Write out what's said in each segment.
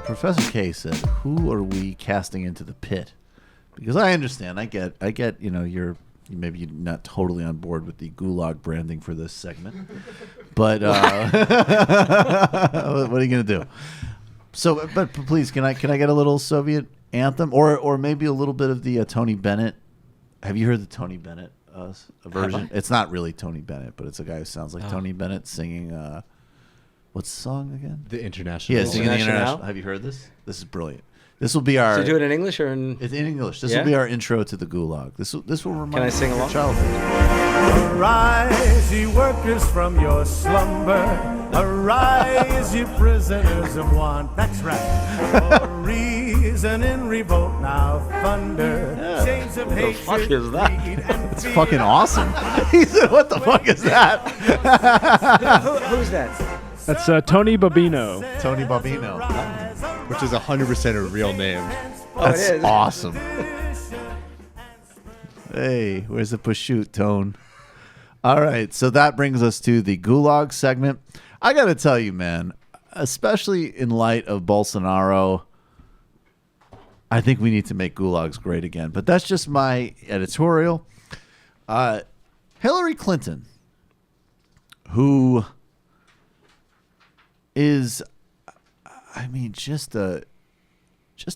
Professor Kaye said, "Who are we casting into the pit?" Because I understand, I get. You know, maybe you're not totally on board with the gulag branding for this segment, but what are you gonna do? So, but please, can I get a little Soviet anthem, or maybe a little bit of the Tony Bennett? Have you heard the Tony Bennett version? It's not really Tony Bennett, but it's a guy who sounds like Tony Bennett singing. What's the song again? The International. Yeah, singing the International. Have you heard this? This is brilliant. This will be our. So do it in English or in? It's in English. This will be our intro to the gulag. This will remind. Can I sing along? Childhood. Arise, ye workers, from your slumber. Arise, ye prisoners of want. That's right. For reason in revolt now thunder. Yeah. Chains of What the fuck hatred, is that? greed, and It's fear. fucking awesome. He said, "What the fuck is that?" Who's that? That's Tony Babino. Tony Babino. Which is 100% a real name. That's it is. awesome. Hey, where's the prosciutto, Tone? All right, so that brings us to the gulag segment. I got to tell you, man, especially in light of Bolsonaro, I think we need to make gulags great again. But that's just my editorial. Hillary Clinton, who is, I mean, just a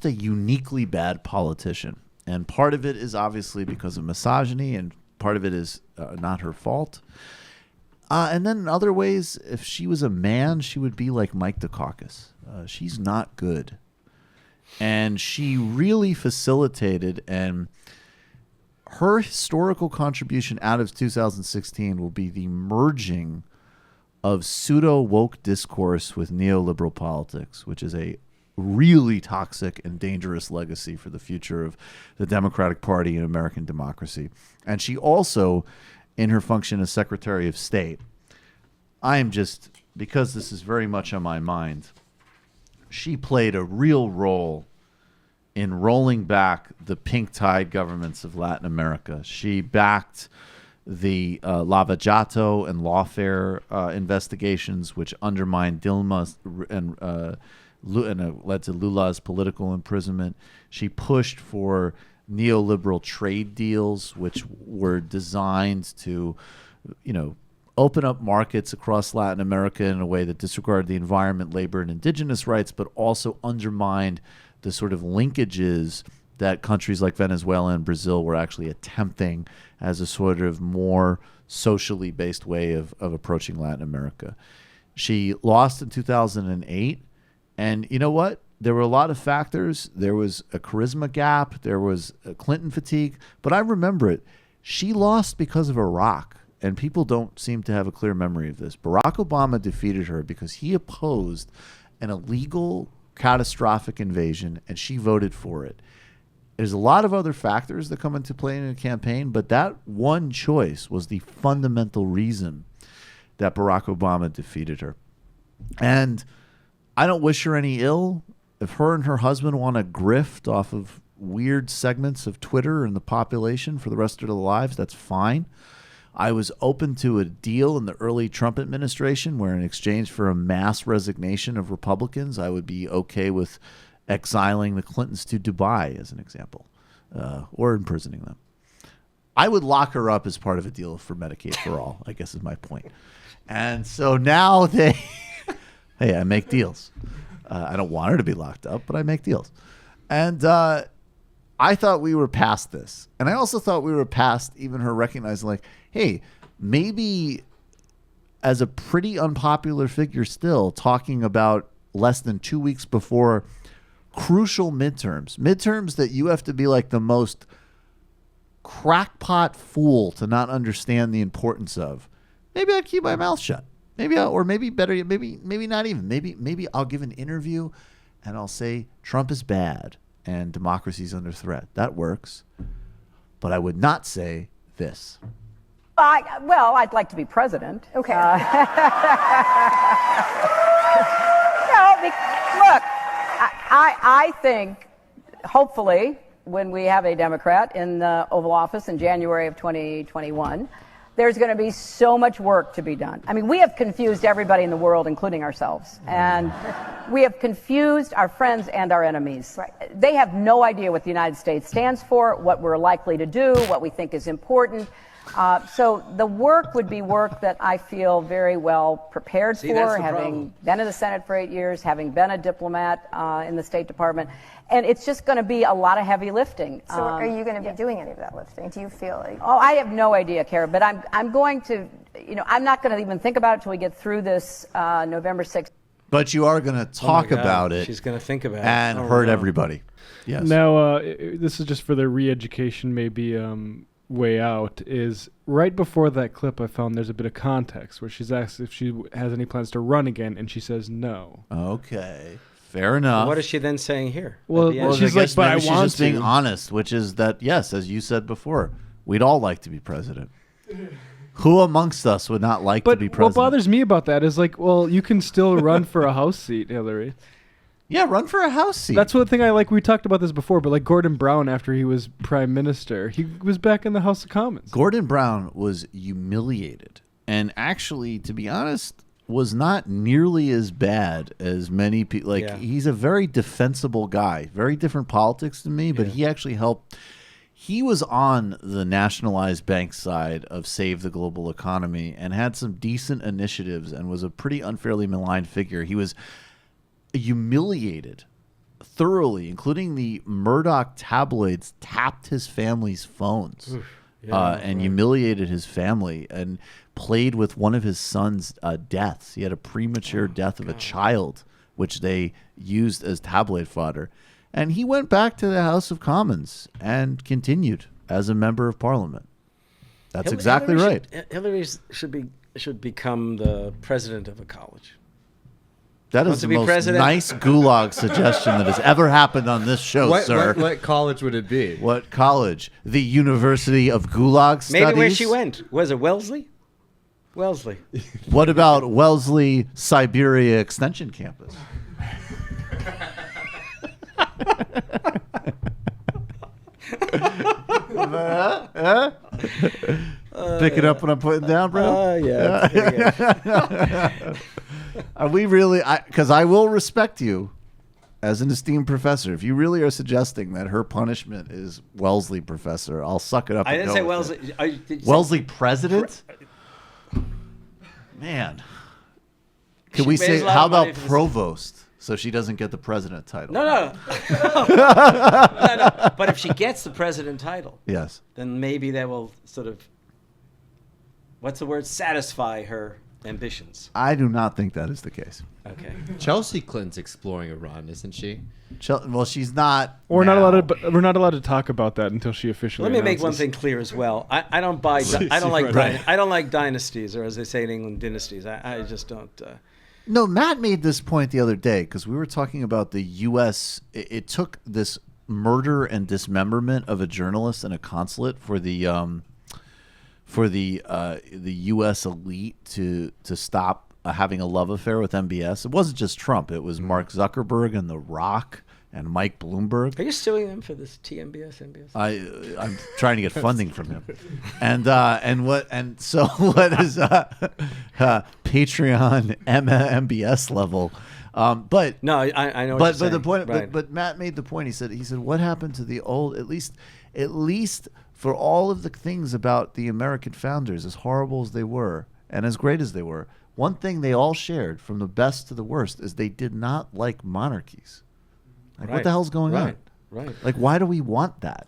uniquely bad politician. And part of it is obviously because of misogyny, and part of it is not her fault. And then in other ways, if she was a man, she would be like Mike Dukakis. She's not good. And she really facilitated, and her historical contribution out of 2016 will be the merging of pseudo-woke discourse with neoliberal politics, which is a really toxic and dangerous legacy for the future of the Democratic Party and American democracy. And she also, in her function as Secretary of State, I am just, because this is very much on my mind, she played a real role in rolling back the pink tide governments of Latin America. She backed the Lava Jato and lawfare investigations, which undermined Dilma's and led to Lula's political imprisonment. She pushed for neoliberal trade deals, which were designed to, open up markets across Latin America in a way that disregarded the environment, labor, and indigenous rights, but also undermined the sort of linkages that countries like Venezuela and Brazil were actually attempting as a sort of more socially based way of approaching Latin America. She lost in 2008. And you know what? There were a lot of factors. There was a charisma gap. There was a Clinton fatigue. But I remember it. She lost because of Iraq. And people don't seem to have a clear memory of this. Barack Obama defeated her because he opposed an illegal, catastrophic invasion, and she voted for it. There's a lot of other factors that come into play in a campaign, but that one choice was the fundamental reason that Barack Obama defeated her. And I don't wish her any ill. If her and her husband want to grift off of weird segments of Twitter and the population for the rest of their lives, that's fine. I was open to a deal in the early Trump administration where, in exchange for a mass resignation of Republicans, I would be okay with exiling the Clintons to Dubai, as an example, or imprisoning them. I would lock her up as part of a deal for Medicaid for all, I guess is my point. And so now hey, I make deals. I don't want her to be locked up, but I make deals. And I thought we were past this. And I also thought we were past even her recognizing, like, hey, maybe as a pretty unpopular figure still, talking about less than 2 weeks before crucial midterms that you have to be like the most crackpot fool to not understand the importance of, maybe I'd keep my mouth shut. Maybe not even. Maybe I'll give an interview and I'll say Trump is bad and democracy's under threat. That works. But I would not say this. I'd like to be president. Okay. Look, I think, hopefully, when we have a Democrat in the Oval Office in January of 2021, there's going to be so much work to be done. I mean, we have confused everybody in the world, including ourselves. And we have confused our friends and our enemies. Right. They have no idea what the United States stands for, what we're likely to do, what we think is important. So the work would be work that I feel very well prepared See, that's for, the having problem. been in the Senate for 8 years, having been a diplomat in the State Department. And it's just going to be a lot of heavy lifting. So are you going to be doing any of that lifting? Do you feel like? Oh, I have no idea, Kara, but I'm going to, I'm not going to even think about it until we get through this November 6th. But you are going to talk God, about it She's going to think about and it. Oh, hurt no. everybody. Yes. Now, this is just for the re-education, maybe way out. Is right before that clip, I found there's a bit of context where she's asked if she has any plans to run again, and she says no. Okay. Fair enough. What is she then saying here? Well, at the end? well, she's I like, guess but I maybe she's want just being to. honest, which is that, yes, as you said before, we'd all like to be president. Who amongst us would not like to But be what president? bothers me about that is like, well, you can still run for a House seat, Hillary. Yeah, run for a House seat. That's one thing I like. We talked about this before, but like Gordon Brown, after he was prime minister, he was back in the House of Commons. Gordon Brown was humiliated and actually, to be honest, was not nearly as bad as many people. Like, Yeah. he's a very defensible guy, very different politics than me, but he actually helped. He was on the nationalized bank side of Save the Global Economy and had some decent initiatives and was a pretty unfairly maligned figure. He was humiliated thoroughly, including the Murdoch tabloids tapped his family's phones and humiliated his family and played with one of his son's deaths. He had a premature death of a child, which they used as tabloid fodder. And he went back to the House of Commons and continued as a member of Parliament. That's exactly right. Hillary should become the president of a college. That Wants is to the be most president? nice gulag suggestion that has ever happened on this show, sir. What college would it be? What college? The University of Gulag Studies? Maybe where she went. Was it Wellesley? Wellesley. What about Wellesley Siberia Extension Campus? Pick it up when I'm putting down, bro? Yeah. Are we really? Because I will respect you as an esteemed professor. If you really are suggesting that her punishment is Wellesley professor, I'll suck it up. I and didn't go say with Wellesley. it. Did you say- Wellesley president? Man. Can She we pays say, a lot how of money about for this. provost? So she doesn't get the president title. No. No. But if she gets the president title, Yes. then maybe that will sort of, what's the word? Satisfy her ambitions. I do not think that is the case. Okay. Chelsea Clinton's exploring a run, isn't she? Well, she's not. We're now. we're not allowed to talk about that until she officially. Let me make one announces. thing clear as well. I don't buy. I don't like. I don't like dynasties, or as they say in England, dynasties. I just don't. No, Matt made this point the other day because we were talking about the U.S. It took this murder and dismemberment of a journalist in a consulate for the U.S. elite to stop having a love affair with MBS. It wasn't just Trump. It was Mark Zuckerberg and The Rock and Mike Bloomberg. Are you suing them for this TMBS, MBS? I'm trying to get funding from him, and so what is Patreon MBS level? But No, I know. What but you're the saying. point, Right. but Matt made the point. He said what happened to the old? At least for all of the things about the American founders, as horrible as they were and as great as they were, one thing they all shared, from the best to the worst, is they did not like monarchies. Like, what Right. the hell's going on? Right. Like, why do we want that?